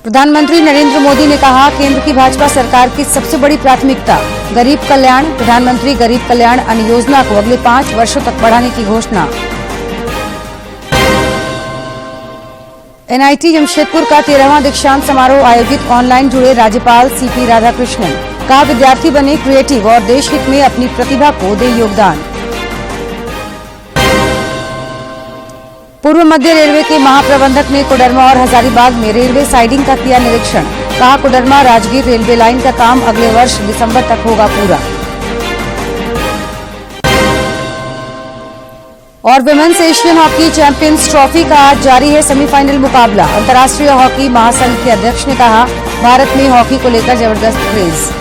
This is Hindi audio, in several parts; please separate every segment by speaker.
Speaker 1: प्रधानमंत्री नरेंद्र मोदी ने कहा, केंद्र की भाजपा सरकार की सबसे बड़ी प्राथमिकता गरीब कल्याण। प्रधानमंत्री गरीब कल्याण अन्न योजना को अगले 5 वर्षों तक बढ़ाने की घोषणा। एनआईटी जमशेदपुर का 13वां दीक्षांत समारोह आयोजित, ऑनलाइन जुड़े राज्यपाल सीपी राधाकृष्णन। कहा, विद्यार्थी बने क्रिएटिव और देश हित में अपनी प्रतिभा को दे योगदान। पूर्व मध्य रेलवे के महाप्रबंधक ने कोडरमा और हजारीबाग में रेलवे साइडिंग का किया निरीक्षण। कहा, कोडरमा राजगीर रेलवे लाइन का काम अगले वर्ष दिसंबर तक होगा पूरा। और women's Asian hockey champions trophy का आज जारी है सेमीफाइनल मुकाबला। अंतर्राष्ट्रीय हॉकी महासंघ के अध्यक्ष ने कहा, भारत में हॉकी को लेकर जबरदस्त क्रेज।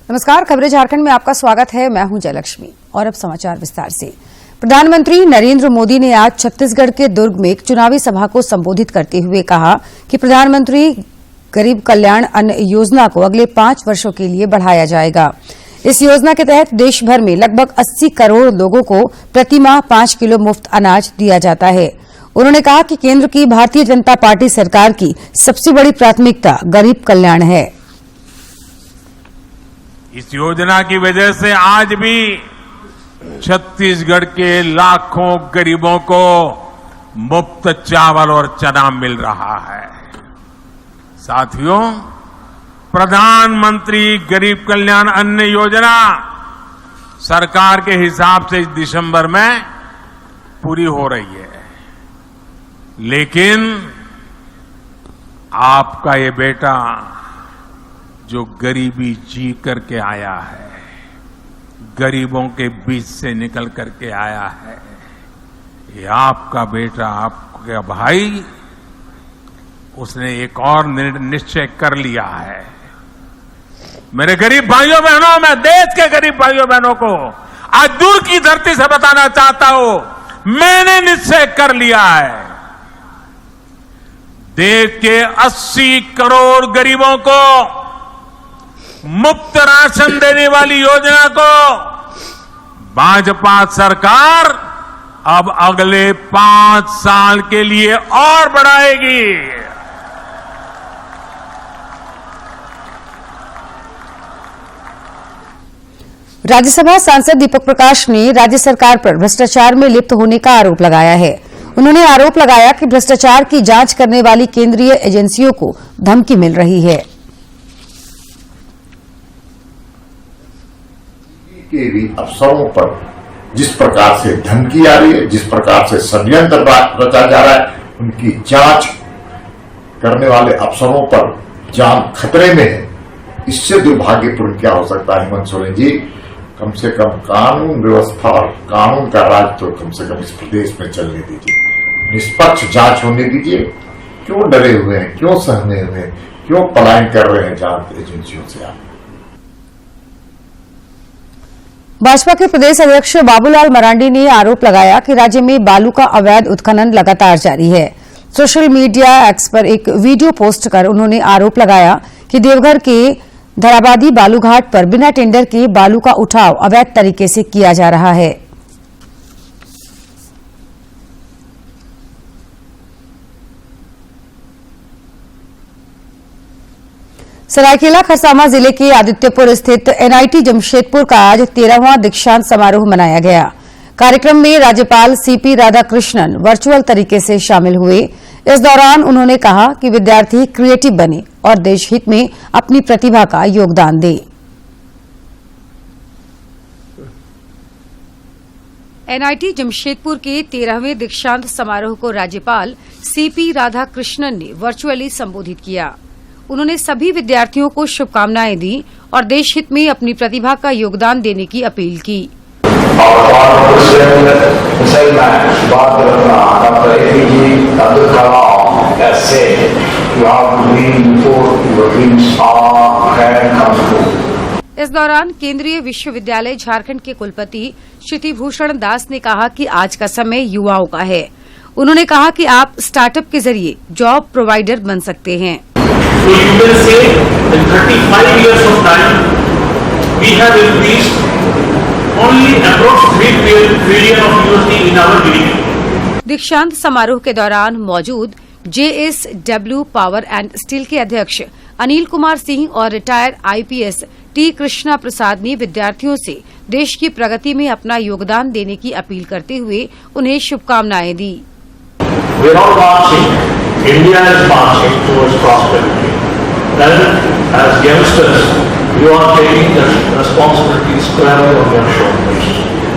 Speaker 1: नमस्कार, खबरें झारखंड में आपका स्वागत है। मैं हूं जयलक्ष्मी और अब समाचार विस्तार से। प्रधानमंत्री नरेंद्र मोदी ने आज छत्तीसगढ़ के दुर्ग में एक चुनावी सभा को संबोधित करते हुए कहा कि प्रधानमंत्री गरीब कल्याण अन्न योजना को अगले 5 वर्षों के लिए बढ़ाया जाएगा। इस योजना के तहत देश भर में लगभग 80 करोड़ लोगों को प्रतिमाह 5 किलो मुफ्त अनाज दिया जाता है। उन्होंने कहा कि केंद्र की भारतीय जनता पार्टी सरकार की सबसे बड़ी प्राथमिकता गरीब कल्याण है।
Speaker 2: इस योजना की वजह से आज भी छत्तीसगढ़ के लाखों गरीबों को मुफ्त चावल और चना मिल रहा है। साथियों, प्रधानमंत्री गरीब कल्याण अन्न योजना सरकार के हिसाब से इस दिसंबर में पूरी हो रही है, लेकिन आपका ये बेटा जो गरीबी जी करके आया है, गरीबों के बीच से निकल करके आया है, ये आपका बेटा, आपका भाई, उसने एक और निश्चय कर लिया है। मेरे गरीब भाइयों बहनों, मैं देश के गरीब भाइयों बहनों को आज दूर की धरती से बताना चाहता हूं, मैंने निश्चय कर लिया है, देश के 80 करोड़ गरीबों को मुफ्त राशन देने वाली योजना को भाजपा सरकार अब अगले 5 साल के लिए और बढ़ाएगी।
Speaker 1: राज्यसभा सांसद दीपक प्रकाश ने राज्य सरकार पर भ्रष्टाचार में लिप्त होने का आरोप लगाया है। उन्होंने आरोप लगाया कि भ्रष्टाचार की जांच करने वाली केंद्रीय एजेंसियों को धमकी मिल रही है।
Speaker 3: के भी अफसरों पर जिस प्रकार से धमकी आ रही है, जिस प्रकार से षड्यंत्र रचा जा रहा है, उनकी जांच करने वाले अफसरों पर जान खतरे में है। इससे दुर्भाग्यपूर्ण क्या हो सकता है हेमंत सोरेन जी? कम से कम कानून व्यवस्था और कानून का राज तो कम से कम इस प्रदेश में चलने दीजिए, निष्पक्ष जांच होने दीजिए। क्यों डरे हुए हैं, क्यों सहमे हुए हैं, क्यों पलायन कर रहे हैं जांच एजेंसियों से आप?
Speaker 1: भाजपा के प्रदेश अध्यक्ष बाबूलाल मरांडी ने आरोप लगाया कि राज्य में बालू का अवैध उत्खनन लगातार जारी है। सोशल मीडिया एक्स पर एक वीडियो पोस्ट कर उन्होंने आरोप लगाया कि देवघर के धराबादी बालूघाट पर बिना टेंडर के बालू का उठाव अवैध तरीके से किया जा रहा है। सरायकेला खरसावां जिले के आदित्यपुर स्थित एनआईटी जमशेदपुर का आज 13वां दीक्षांत समारोह मनाया गया। कार्यक्रम में राज्यपाल सीपी राधाकृष्णन वर्चुअल तरीके से शामिल हुए। इस दौरान उन्होंने कहा कि विद्यार्थी क्रिएटिव बने और देश हित में अपनी प्रतिभा का योगदान दें। एनआईटी जमशेदपुर के 13वें दीक्षांत समारोह को राज्यपाल सीपी राधाकृष्णन ने वर्चुअली संबोधित किया। उन्होंने सभी विद्यार्थियों को शुभकामनाएं दी और देश हित में अपनी प्रतिभा का योगदान देने की अपील की। इस दौरान केंद्रीय विश्वविद्यालय झारखंड के कुलपति क्षितिभूषण दास ने कहा कि आज का समय युवाओं का है। उन्होंने कहा कि आप स्टार्टअप के जरिए जॉब प्रोवाइडर बन सकते हैं।
Speaker 4: So you can say in 35 years of time, we have increased only approx 3 trillion of USD in our GDP.
Speaker 1: दीक्षांत समारोह के दौरान मौजूद JSW पावर एंड स्टील के अध्यक्ष अनिल कुमार सिंह और रिटायर IPS टी कृष्णा प्रसाद ने विद्यार्थियों से देश की प्रगति में अपना योगदान देने की अपील करते हुए उन्हें शुभकामनाएं दी।
Speaker 4: We are all marching. India is marching towards prosperity. Then, as youngsters, you are taking the responsibility squarely on your shoulders.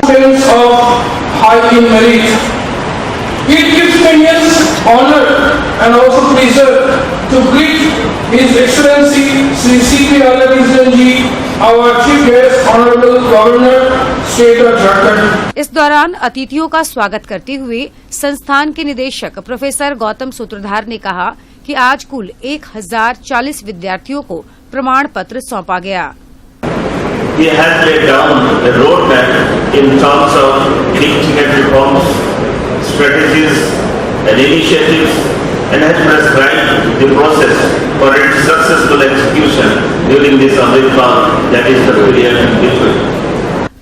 Speaker 5: Sense of high in merit. It gives me immense honor and also pleasure to greet His Excellency Sri C.P. Radhakrishnan Ji, our Chief Guest, Honorable Governor, State of Jharkhand.
Speaker 1: इस दौरान अतिथियों का स्वागत करते हुए संस्थान के निदेशक प्रोफेसर गौतम सूत्रधार ने कहा कि आज कुल 1040 विद्यार्थियों को प्रमाण पत्र सौंपा गया।
Speaker 4: We have laid down a roadmap in terms of integrated reforms, strategies and initiatives, and has prescribed the process for its successful execution during this Amrit Kaal, that is the period between.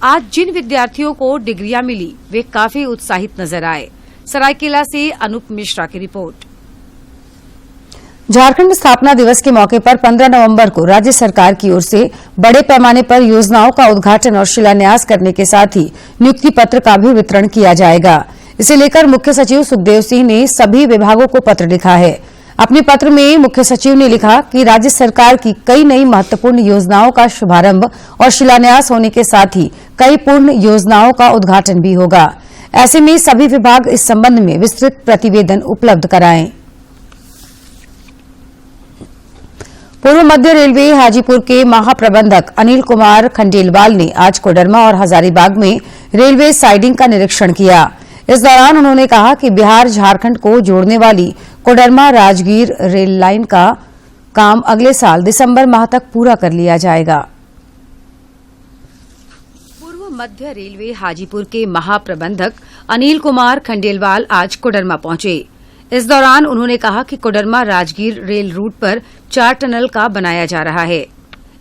Speaker 1: आज जिन विद्यार्थियों को डिग्रियां मिली वे काफी उत्साहित नजर आए। सरायकेला से अनूप मिश्रा की रिपोर्ट। झारखंड स्थापना दिवस के मौके पर 15 नवंबर को राज्य सरकार की ओर से बड़े पैमाने पर योजनाओं का उद्घाटन और शिलान्यास करने के साथ ही नियुक्ति पत्र का भी वितरण किया जाएगा। इसे लेकर मुख्य सचिव सुखदेव सिंह ने सभी विभागों को पत्र लिखा है। अपने पत्र में मुख्य सचिव ने लिखा कि राज्य सरकार की कई नई महत्वपूर्ण योजनाओं का शुभारंभ और शिलान्यास होने के साथ ही कई पूर्ण योजनाओं का उद्घाटन भी होगा। ऐसे में सभी विभाग इस संबंध में विस्तृत प्रतिवेदन उपलब्ध कराएं। पूर्व मध्य रेलवे हाजीपुर के महाप्रबंधक अनिल कुमार खंडेलवाल ने आज कोडरमा और हजारीबाग में रेलवे साइडिंग का निरीक्षण किया। इस दौरान उन्होंने कहा कि बिहार झारखंड को जोड़ने वाली कोडरमा राजगीर रेल लाइन का काम अगले साल दिसंबर माह तक पूरा कर लिया जाएगा। पूर्व मध्य रेलवे हाजीपुर के महाप्रबंधक अनिल कुमार खंडेलवाल आज कोडरमा पहुंचे। इस दौरान उन्होंने कहा कि कोडरमा राजगीर रेल रूट पर 4 टनल का बनाया जा रहा है।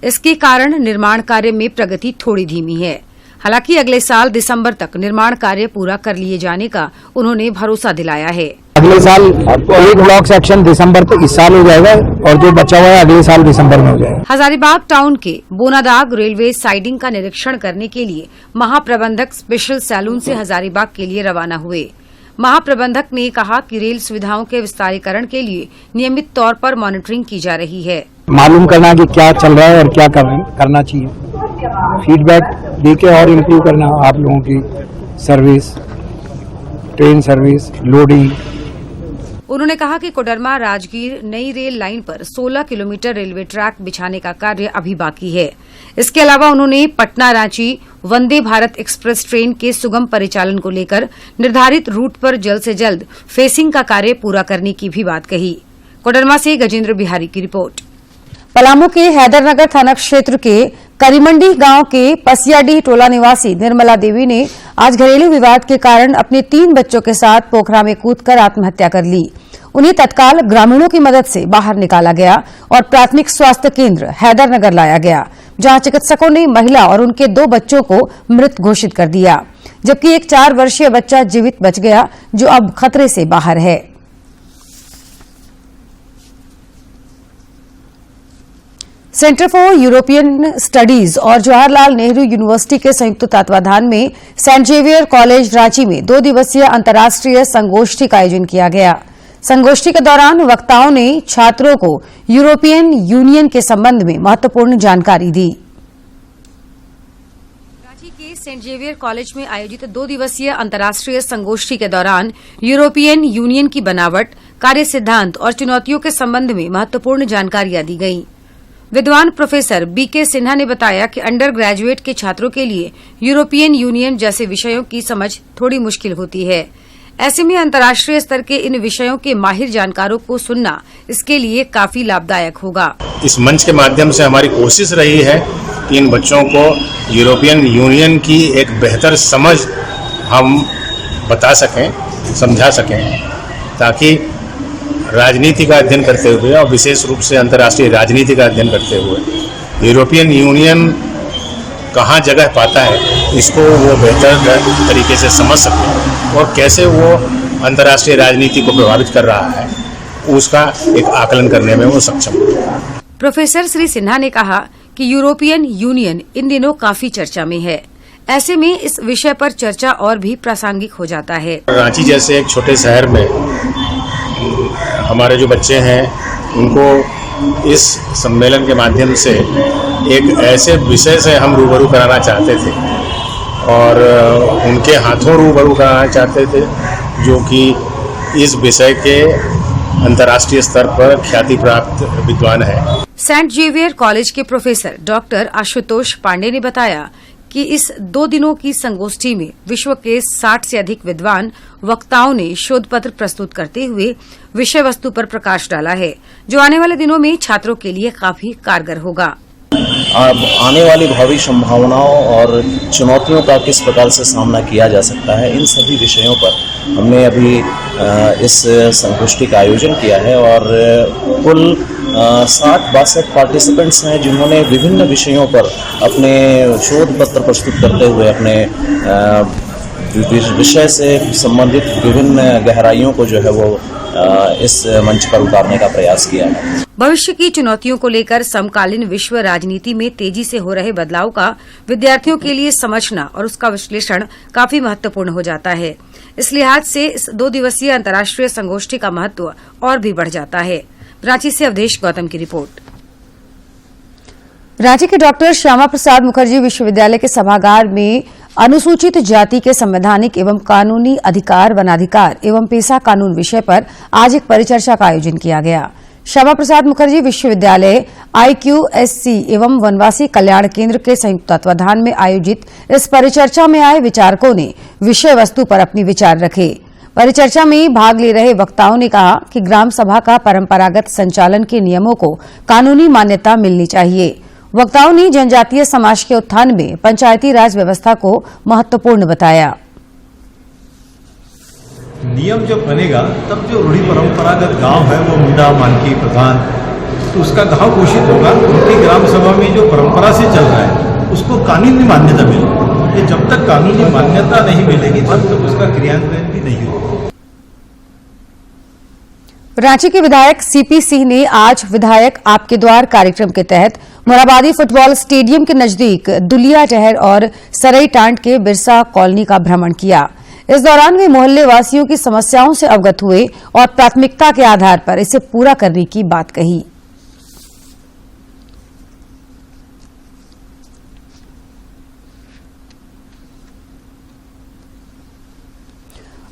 Speaker 1: इसके कारण निर्माण कार्य में प्रगति थोड़ी धीमी है। हालांकि अगले साल दिसंबर तक निर्माण कार्य पूरा कर लिए जाने का उन्होंने भरोसा दिलाया है।
Speaker 6: अगले साल एक ब्लॉक सेक्शन दिसंबर तक इस साल हो जाएगा और जो बचा हुआ है अगले साल दिसंबर में हो जाएगा।
Speaker 1: हजारीबाग टाउन के बोनादाग रेलवे साइडिंग का निरीक्षण करने के लिए महाप्रबंधक स्पेशल सैलून से हजारीबाग के लिए रवाना हुए। महाप्रबंधक ने कहा कि रेल सुविधाओं के विस्तारीकरण के लिए नियमित तौर पर मॉनिटरिंग की जा रही है।
Speaker 6: मालूम करना कि क्या चल रहा है और क्या करना चाहिए, फीडबैक देके और इम्प्रूव करना आप लोगों की सर्विस, ट्रेन सर्विस, लोडिंग।
Speaker 1: उन्होंने कहा कि कोडरमा राजगीर नई रेल लाइन पर 16 किलोमीटर रेलवे ट्रैक बिछाने का कार्य अभी बाकी है। इसके अलावा उन्होंने पटना रांची वंदे भारत एक्सप्रेस ट्रेन के सुगम परिचालन को लेकर निर्धारित रूट पर जल्द से जल्द फेसिंग का कार्य पूरा करने की भी बात कही। कोडरमा से गजेंद्र बिहारी की रिपोर्ट। पलामू के हैदरनगर थाना क्षेत्र के करीमंडी गांव के पसियाडीह टोला निवासी निर्मला देवी ने आज घरेलू विवाद के कारण अपने 3 बच्चों के साथ पोखरा में कूदकर आत्महत्या कर ली। उन्हें तत्काल ग्रामीणों की मदद से बाहर निकाला गया और प्राथमिक स्वास्थ्य केंद्र हैदरनगर लाया गया, जहां चिकित्सकों ने महिला और उनके 2 बच्चों को मृत घोषित कर दिया, जबकि एक 4 वर्षीय बच्चा जीवित बच गया, जो अब खतरे से बाहर है। सेंटर फॉर यूरोपियन स्टडीज और जवाहरलाल नेहरू यूनिवर्सिटी के संयुक्त तत्वाधान में सेंट जेवियर कॉलेज रांची में 2 दिवसीय अंतर्राष्ट्रीय संगोष्ठी का आयोजन किया गया। संगोष्ठी के दौरान वक्ताओं ने छात्रों को यूरोपियन यूनियन के संबंध में महत्वपूर्ण जानकारी दी। रांची के सेंट जेवियर कॉलेज में आयोजित 2 दिवसीय अंतर्राष्ट्रीय संगोष्ठी के दौरान यूरोपियन यूनियन की बनावट, कार्य सिद्धांत और चुनौतियों के संबंध में महत्वपूर्ण जानकारियां दी गईं। विद्वान प्रोफेसर बीके सिन्हा ने बताया कि अंडर ग्रेजुएट के छात्रों के लिए यूरोपियन यूनियन जैसे विषयों की समझ थोड़ी मुश्किल होती है। ऐसे में अंतर्राष्ट्रीय स्तर के इन विषयों के माहिर जानकारों को सुनना इसके लिए काफी लाभदायक होगा।
Speaker 7: इस मंच के माध्यम से हमारी कोशिश रही है कि इन बच्चों को यूरोपियन यूनियन की एक बेहतर समझ हम बता सकें, समझा सकें, ताकि राजनीति का अध्ययन करते हुए और विशेष रूप से अंतर्राष्ट्रीय राजनीति का अध्ययन करते हुए यूरोपियन यूनियन कहाँ जगह पाता है, इसको वो बेहतर तरीके से समझ सकें और कैसे वो अंतर्राष्ट्रीय राजनीति को प्रभावित कर रहा है, उसका एक आकलन करने में वो सक्षम हो।
Speaker 1: प्रोफेसर श्री सिन्हा ने कहा कि यूरोपियन यूनियन इन दिनों काफी चर्चा में है। ऐसे में इस विषय पर चर्चा और भी प्रासंगिक हो जाता है।
Speaker 7: रांची जैसे एक छोटे शहर में हमारे जो बच्चे हैं, उनको इस सम्मेलन के माध्यम से एक ऐसे विषय से हम रूबरू कराना चाहते थे और उनके हाथों रूबरू कराना चाहते थे, जो कि इस विषय के अंतर्राष्ट्रीय स्तर पर ख्याति प्राप्त विद्वान है।
Speaker 1: सेंट जेवियर कॉलेज के प्रोफेसर डॉक्टर आशुतोष पांडे ने बताया कि इस 2 दिनों की संगोष्ठी में विश्व के 60 से अधिक विद्वान वक्ताओं ने शोध पत्र प्रस्तुत करते हुए विषय वस्तु पर प्रकाश डाला है, जो आने वाले दिनों में छात्रों के लिए काफी कारगर होगा।
Speaker 8: आने वाली भावी संभावनाओं और चुनौतियों का किस प्रकार से सामना किया जा सकता है, इन सभी विषयों पर हमने अभी इस संगोष्ठी का आयोजन किया है और कुल 60-62 पार्टिसिपेंट्स हैं, जिन्होंने विभिन्न विषयों पर अपने शोध पत्र प्रस्तुत करते हुए अपने विषय से संबंधित विभिन्न गहराइयों को जो है वो इस मंच पर उतारने का प्रयास किया है।
Speaker 1: भविष्य की चुनौतियों को लेकर समकालीन विश्व राजनीति में तेजी से हो रहे बदलाव का विद्यार्थियों के लिए समझना और उसका विश्लेषण काफी महत्वपूर्ण हो जाता है। इस लिहाज से इस 2 दिवसीय अंतर्राष्ट्रीय संगोष्ठी का महत्व और भी बढ़ जाता है। रांची से अवधेश गौतम की रिपोर्ट। रांची के डॉक्टर श्यामा प्रसाद मुखर्जी विश्वविद्यालय के सभागार में अनुसूचित जाति के संवैधानिक एवं कानूनी अधिकार, वनाधिकार एवं पेशा कानून विषय पर आज एक परिचर्चा का आयोजन किया गया। श्यामा प्रसाद मुखर्जी विश्वविद्यालय IQSC एवं वनवासी कल्याण केंद्र के संयुक्त तत्वाधान में आयोजित इस परिचर्चा में आए विचारकों ने विषय वस्तु पर अपने विचार रखे। परिचर्चा में भाग ले रहे वक्ताओं ने कहा कि ग्राम सभा का परंपरागत संचालन के नियमों को कानूनी मान्यता मिलनी चाहिए। वक्ताओं ने जनजातीय समाज के उत्थान में पंचायती राज व्यवस्था को महत्वपूर्ण बताया।
Speaker 9: नियम जब बनेगा तब जो रूढ़ी परंपरागत गांव है वो मुंडा, मानकी, प्रधान, तो उसका गांव घोषित होगा। उनकी ग्राम सभा में जो परंपरा से चल रहा है उसको कानूनी मान्यता मिलेगी। ये जब तक कानूनी मान्यता नहीं मिलेगी तब तक उसका क्रियान्वयन भी नहीं होगा।
Speaker 1: रांची के विधायक CP सिंह ने आज विधायक आपके द्वार कार्यक्रम के तहत मोराबादी फुटबॉल स्टेडियम के नजदीक दुलिया टहर और सरई टांड के बिरसा कॉलोनी का भ्रमण किया। इस दौरान वे मोहल्ले वासियों की समस्याओं से अवगत हुए और प्राथमिकता के आधार पर इसे पूरा करने की बात कही।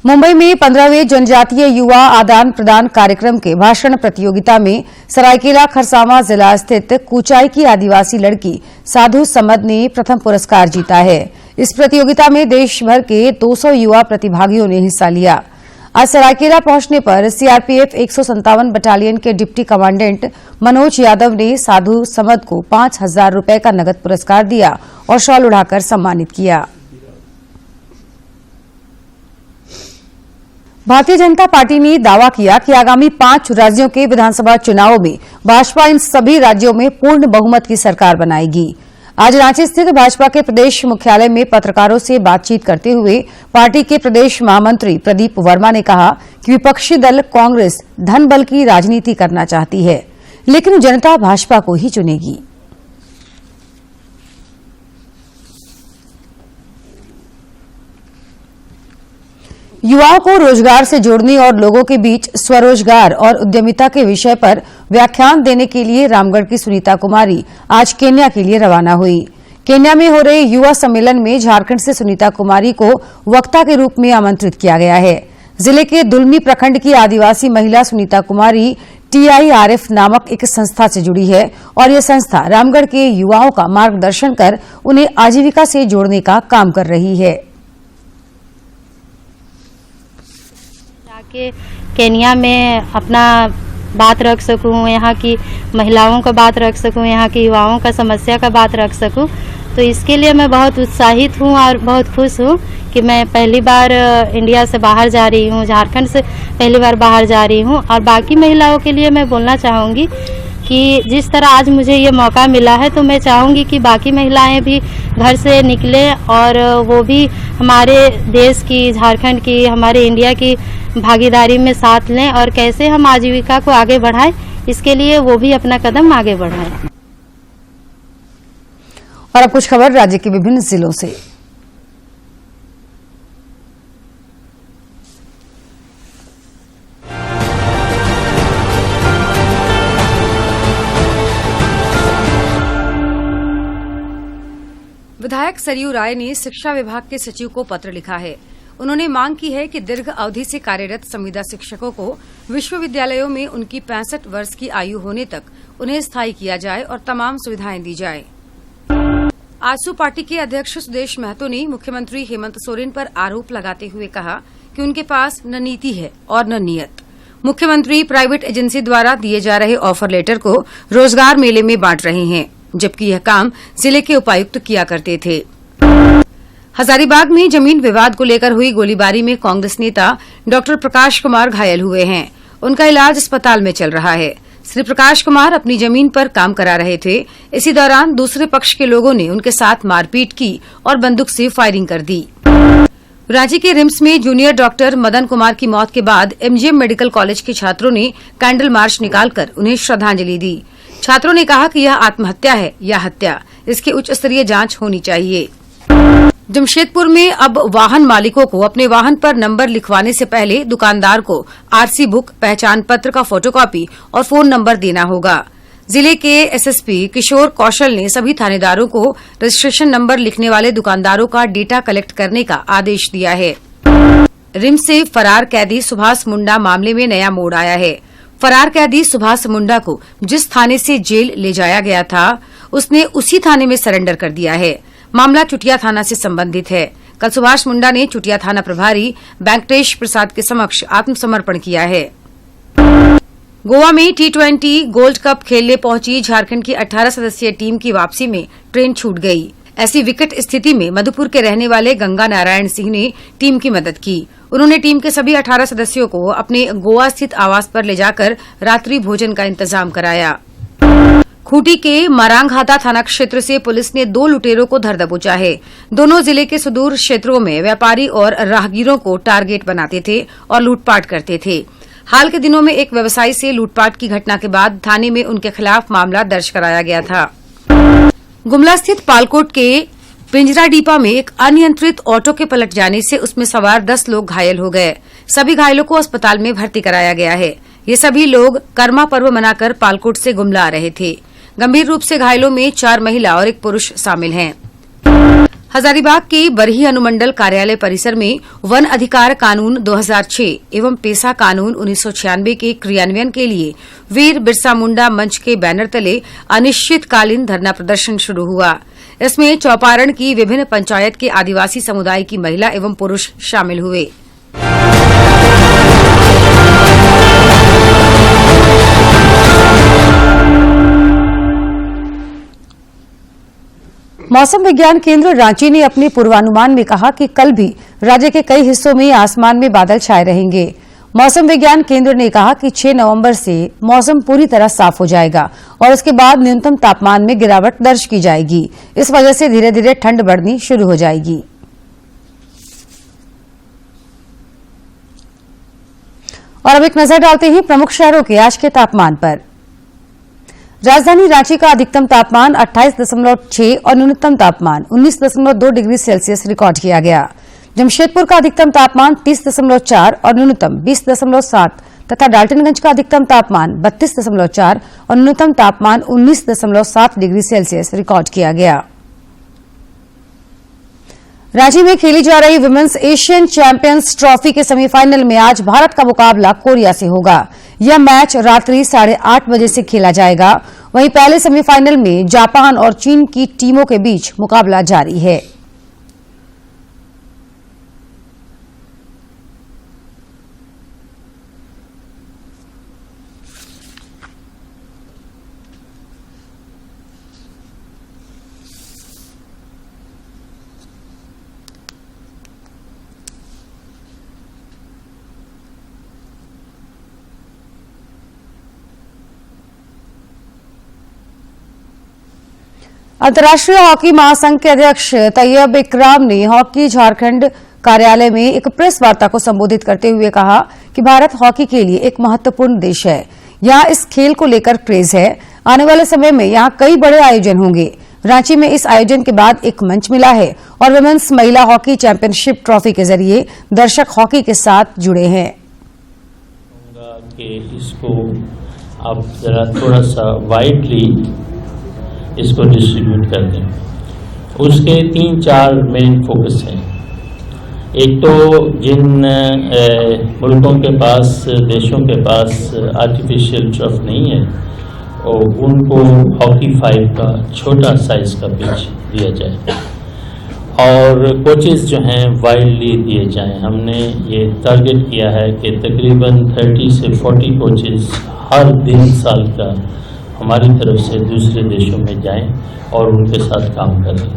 Speaker 1: मुंबई में 15वें जनजातीय युवा आदान प्रदान कार्यक्रम के भाषण प्रतियोगिता में सरायकेला खरसावां जिला स्थित कुचाई की आदिवासी लड़की साधु समद ने प्रथम पुरस्कार जीता है। इस प्रतियोगिता में देश भर के 200 युवा प्रतिभागियों ने हिस्सा लिया। आज सरायकेला पहुंचने पर CRPF 157 बटालियन के डिप्टी कमांडेंट मनोज यादव ने साधु समद को 5,000 रुपए का नगद पुरस्कार दिया और शॉल उड़ाकर सम्मानित किया। भारतीय जनता पार्टी ने दावा किया कि आगामी 5 राज्यों के विधानसभा चुनावों में भाजपा इन सभी राज्यों में पूर्ण बहुमत की सरकार बनाएगी। आज रांची स्थित भाजपा के प्रदेश मुख्यालय में पत्रकारों से बातचीत करते हुए पार्टी के प्रदेश महामंत्री प्रदीप वर्मा ने कहा कि विपक्षी दल कांग्रेस धन बल की राजनीति करना चाहती है, लेकिन जनता भाजपा को ही चुनेगी। युवाओं को रोजगार से जोड़ने और लोगों के बीच स्वरोजगार और उद्यमिता के विषय पर व्याख्यान देने के लिए रामगढ़ की सुनीता कुमारी आज केन्या के लिए रवाना हुई। केन्या में हो रहे युवा सम्मेलन में झारखंड से सुनीता कुमारी को वक्ता के रूप में आमंत्रित किया गया है। जिले के दुलमी प्रखंड की आदिवासी महिला सुनीता कुमारी TIRF नामक एक संस्था से जुड़ी है और यह संस्था रामगढ़ के युवाओं का मार्गदर्शन कर उन्हें आजीविका से जोड़ने का काम कर रही है।
Speaker 10: कि केन्या में अपना बात रख सकूं, यहाँ की महिलाओं का बात रख सकूं, यहाँ की युवाओं का समस्या का बात रख सकूं तो इसके लिए मैं बहुत उत्साहित हूँ और बहुत खुश हूँ कि मैं पहली बार इंडिया से बाहर जा रही हूँ, झारखंड से पहली बार बाहर जा रही हूँ। और बाकी महिलाओं के लिए मैं बोलना चाहूँगी कि जिस तरह आज मुझे ये मौका मिला है, तो मैं चाहूँगी कि बाकी महिलाएं भी घर से निकलें और वो भी हमारे देश की, झारखंड की, हमारे इंडिया की भागीदारी में साथ लें और कैसे हम आजीविका को आगे बढ़ाएं, इसके लिए वो भी अपना कदम आगे बढ़ाएं।
Speaker 1: और अब कुछ खबर राज्य के विभिन्न जिलों से। विधायक सरयू राय ने शिक्षा विभाग के सचिव को पत्र लिखा है। उन्होंने मांग की है कि दीर्घ अवधि से कार्यरत संविदा शिक्षकों को विश्वविद्यालयों में उनकी 65 वर्ष की आयु होने तक उन्हें स्थायी किया जाए और तमाम सुविधाएं दी जाए। आजसू पार्टी के अध्यक्ष सुदेश महतो ने मुख्यमंत्री हेमंत सोरेन पर आरोप लगाते हुए कहा कि उनके पास न नीति है और न नीयत। मुख्यमंत्री प्राइवेट एजेंसी द्वारा दिए जा रहे ऑफर लेटर को रोजगार मेले में बांट रहे हैं, जबकि यह काम जिले के उपायुक्त किया करते थे। हजारीबाग में जमीन विवाद को लेकर हुई गोलीबारी में कांग्रेस नेता डॉक्टर प्रकाश कुमार घायल हुए हैं। उनका इलाज अस्पताल में चल रहा है। श्री प्रकाश कुमार अपनी जमीन पर काम करा रहे थे। इसी दौरान दूसरे पक्ष के लोगों ने उनके साथ मारपीट की और बंदूक से फायरिंग कर दी। रांची के रिम्स में जूनियर डॉक्टर मदन कुमार की मौत के बाद एमजीएम मेडिकल कॉलेज के छात्रों ने कैंडल मार्च निकालकर उन्हें श्रद्धांजलि दी। छात्रों ने कहा कि यह आत्महत्या है या हत्या, इसकी उच्च स्तरीय जांच होनी चाहिए। जमशेदपुर में अब वाहन मालिकों को अपने वाहन पर नंबर लिखवाने से पहले दुकानदार को आरसी बुक, पहचान पत्र का फोटोकॉपी और फोन नंबर देना होगा। जिले के एसएसपी किशोर कौशल ने सभी थानेदारों को रजिस्ट्रेशन नंबर लिखने वाले दुकानदारों का डेटा कलेक्ट करने का आदेश दिया है। रिम्स से फरार कैदी सुभाष मुंडा मामले में नया मोड़ आया है। फरार कैदी सुभाष मुंडा को जिस थाने से जेल ले जाया गया था, उसने उसी थाने में सरेंडर कर दिया है। मामला चुटिया थाना से संबंधित है। कल सुभाष मुंडा ने चुटिया थाना प्रभारी वेंकटेश प्रसाद के समक्ष आत्मसमर्पण किया है। गोवा में T20 गोल्ड कप खेलने पहुंची झारखंड की 18 सदस्यीय टीम की वापसी में ट्रेन छूट गई। ऐसी विकट स्थिति में मधुपुर के रहने वाले गंगा नारायण सिंह ने टीम की मदद की। उन्होंने टीम के सभी 18 सदस्यों को अपने गोवा स्थित आवास पर ले जाकर रात्रि भोजन का इंतजाम कराया। खूंटी के मारांगहाता थाना क्षेत्र से पुलिस ने 2 लुटेरों को धर दबोचा है। दोनों जिले के सुदूर क्षेत्रों में व्यापारी और राहगीरों को टारगेट बनाते थे और लूटपाट करते थे। हाल के दिनों में एक व्यवसायी से लूटपाट की घटना के बाद थाने में उनके खिलाफ मामला दर्ज कराया गया था। गुमला स्थित पालकोट के पिंजराडीपा में एक अनियंत्रित ऑटो के पलट जाने से उसमें सवार 10 लोग घायल हो गए। सभी घायलों को अस्पताल में भर्ती कराया गया है। ये सभी लोग कर्मा पर्व मनाकर पालकोट से गुमला आ रहे थे। गंभीर रूप से घायलों में 4 महिला और 1 पुरुष शामिल हैं। हजारीबाग के बरही अनुमंडल कार्यालय परिसर में वन अधिकार कानून 2006 एवं पेशा कानून 1996 के क्रियान्वयन के लिए वीर बिरसा मुंडा मंच के बैनर तले अनिश्चितकालीन धरना प्रदर्शन शुरू हुआ। इसमें चौपारण की विभिन्न पंचायत के आदिवासी समुदाय की महिला एवं पुरुष शामिल हुए। मौसम विज्ञान केंद्र रांची ने अपने पूर्वानुमान में कहा कि कल भी राज्य के कई हिस्सों में आसमान में बादल छाए रहेंगे। मौसम विज्ञान केंद्र ने कहा कि 6 नवंबर से मौसम पूरी तरह साफ हो जाएगा और उसके बाद न्यूनतम तापमान में गिरावट दर्ज की जाएगी। इस वजह से धीरे धीरे ठंड बढ़नी शुरू हो जाएगी। और अब एक नजर डालते हैं प्रमुख शहरों के आज के तापमान पर। राजधानी रांची का अधिकतम तापमान 28.6 और न्यूनतम तापमान 19.2 डिग्री सेल्सियस रिकॉर्ड किया गया। जमशेदपुर का अधिकतम तापमान 30.4 और न्यूनतम 20.7 तथा डाल्टनगंज का अधिकतम तापमान 32.4 और न्यूनतम तापमान 19.7 डिग्री सेल्सियस रिकॉर्ड किया गया। रांची में खेली जा रही विमेंस एशियन चैंपियंस ट्रॉफी के सेमीफाइनल में आज भारत का मुकाबला कोरिया से होगा। यह मैच रात्रि 8:30 बजे से खेला जाएगा। वहीं पहले सेमीफाइनल में जापान और चीन की टीमों के बीच मुकाबला जारी है। अंतर्राष्ट्रीय हॉकी महासंघ के अध्यक्ष तैयब इकराम ने हॉकी झारखंड कार्यालय में एक प्रेस वार्ता को संबोधित करते हुए कहा कि भारत हॉकी के लिए एक महत्वपूर्ण देश है। यहां इस खेल को लेकर क्रेज है। आने वाले समय में यहां कई बड़े आयोजन होंगे। रांची में इस आयोजन के बाद एक मंच मिला है और विमेंस महिला हॉकी चैंपियनशिप ट्रॉफी के जरिए दर्शक हॉकी के साथ जुड़े हैं।
Speaker 11: कि इसको आप जरा थोड़ा सा वाइडली इसको डिस्ट्रीब्यूट कर दें। उसके 3-4 मेन फोकस हैं। एक तो जिन मुल्कों के पास, देशों के पास आर्टिफिशियल टर्फ नहीं है और उनको हॉकी 5 का छोटा साइज का पिच दिया जाए और कोचेस जो हैं वाइडली दिए जाएं। हमने ये टारगेट किया है कि तकरीबन 30 से 40 कोचेस हर दिन साल का हमारी तरफ से दूसरे देशों में जाएं और उनके साथ काम करें।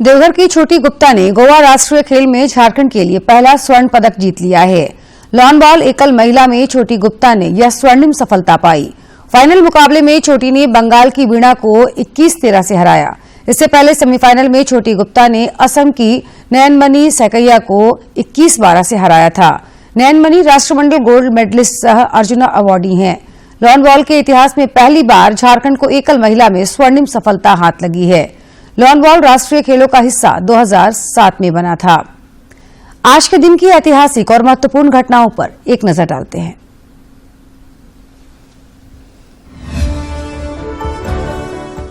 Speaker 1: देवघर की छोटी गुप्ता ने गोवा राष्ट्रीय खेल में झारखंड के लिए पहला स्वर्ण पदक जीत लिया है। लॉन बॉल एकल महिला में छोटी गुप्ता ने यह स्वर्णिम सफलता पाई। फाइनल मुकाबले में छोटी ने बंगाल की वीणा को 21-13 से हराया। इससे पहले सेमीफाइनल में छोटी गुप्ता ने असम की नयनमणि सैकैया को 21-12 से हराया था। नयनमणि राष्ट्रमंडल गोल्ड मेडलिस्ट सह अर्जुना अवार्डी हैं। लॉन बॉल के इतिहास में पहली बार झारखंड को एकल महिला में स्वर्णिम सफलता हाथ लगी है। लॉन बॉल राष्ट्रीय खेलों का हिस्सा 2007 में बना था। आज के दिन की ऐतिहासिक और महत्वपूर्ण घटनाओं पर एक नजर डालते हैं।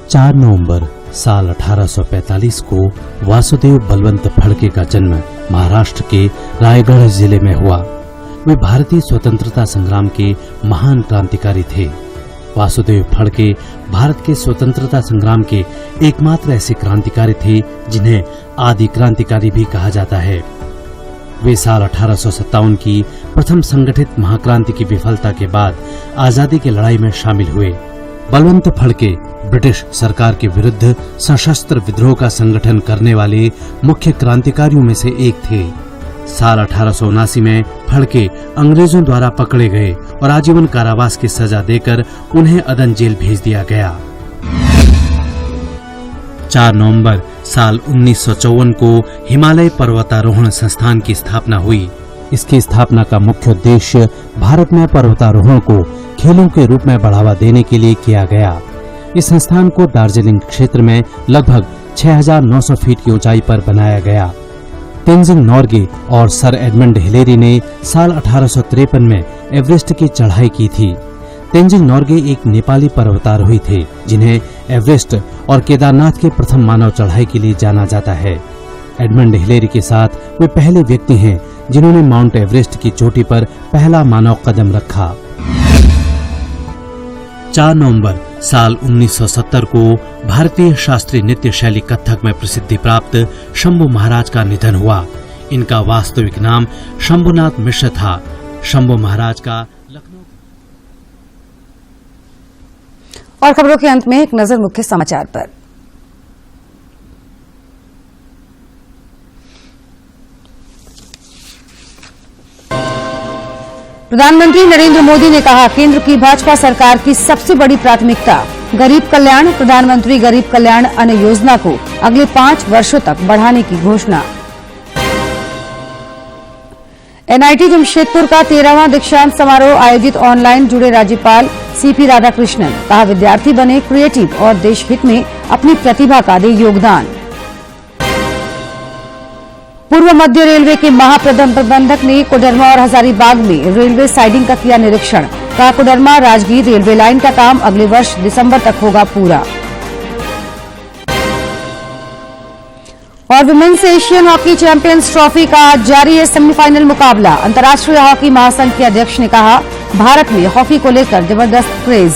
Speaker 12: 4 नवंबर साल 1845 को वासुदेव बलवंत फड़के का जन्म महाराष्ट्र के रायगढ़ जिले में हुआ। वे भारतीय स्वतंत्रता संग्राम के महान क्रांतिकारी थे। वासुदेव फड़के भारत के स्वतंत्रता संग्राम के एकमात्र ऐसे क्रांतिकारी थे जिन्हें आदि क्रांतिकारी भी कहा जाता है। वे साल 1857 की प्रथम संगठित महाक्रांति की विफलता के बाद आजादी की लड़ाई में शामिल हुए। बलवंत फड़के ब्रिटिश सरकार के विरुद्ध सशस्त्र विद्रोह का संगठन करने वाले मुख्य क्रांतिकारियों में से एक थे। साल 1879 में फड़के अंग्रेजों द्वारा पकड़े गए और आजीवन कारावास की सजा देकर उन्हें अदन जेल भेज दिया गया। 4 नवंबर साल 1954 को हिमालय पर्वतारोहण संस्थान की स्थापना हुई। इसकी स्थापना का मुख्य उद्देश्य भारत में पर्वतारोहण को खेलों के रूप में बढ़ावा देने के लिए किया गया। इस संस्थान को दार्जिलिंग क्षेत्र में लगभग 6,900 फीट की ऊंचाई पर बनाया गया। तेंजिंग नोर्गे और सर एडमंड हिलेरी ने साल 1853 में एवरेस्ट की चढ़ाई की थी। तेंजिंग नोर्गे एक नेपाली पर्वतारोही थे जिन्हें एवरेस्ट और केदारनाथ के प्रथम मानव चढ़ाई के लिए जाना जाता है। एडमंड हिलेरी के साथ वे पहले व्यक्ति हैं जिन्होंने माउंट एवरेस्ट की चोटी पर पहला मानव कदम रखा। 4 नवंबर साल 1970 को भारतीय शास्त्रीय नृत्य शैली कथक में प्रसिद्धि प्राप्त शंभू महाराज का निधन हुआ। इनका वास्तविक नाम शंभुनाथ मिश्र था। शंभू महाराज का लखनऊ।
Speaker 1: और खबरों के अंत में एक नजर मुख्य समाचार पर। प्रधानमंत्री नरेंद्र मोदी ने कहा, केंद्र की भाजपा सरकार की सबसे बड़ी प्राथमिकता गरीब कल्याण। प्रधानमंत्री गरीब कल्याण अन्न योजना को अगले 5 वर्षों तक बढ़ाने की घोषणा। एनआईटी जमशेदपुर का 13वां दीक्षांत समारोह आयोजित। ऑनलाइन जुड़े राज्यपाल सीपी राधाकृष्णन। कहा, विद्यार्थी बने क्रिएटिव और देश हित में अपनी प्रतिभा का दे योगदान। पूर्व मध्य रेलवे के महाप्रबंधक ने कोडरमा और हजारीबाग में रेलवे साइडिंग का किया निरीक्षण। कहा, कोडरमा राजगीर रेलवे लाइन का काम अगले वर्ष दिसंबर तक होगा पूरा। और women's Asian hockey champions trophy का आज जारी है सेमीफाइनल मुकाबला। अंतर्राष्ट्रीय हॉकी महासंघ के अध्यक्ष ने कहा, भारत में हॉकी को लेकर जबरदस्त क्रेज।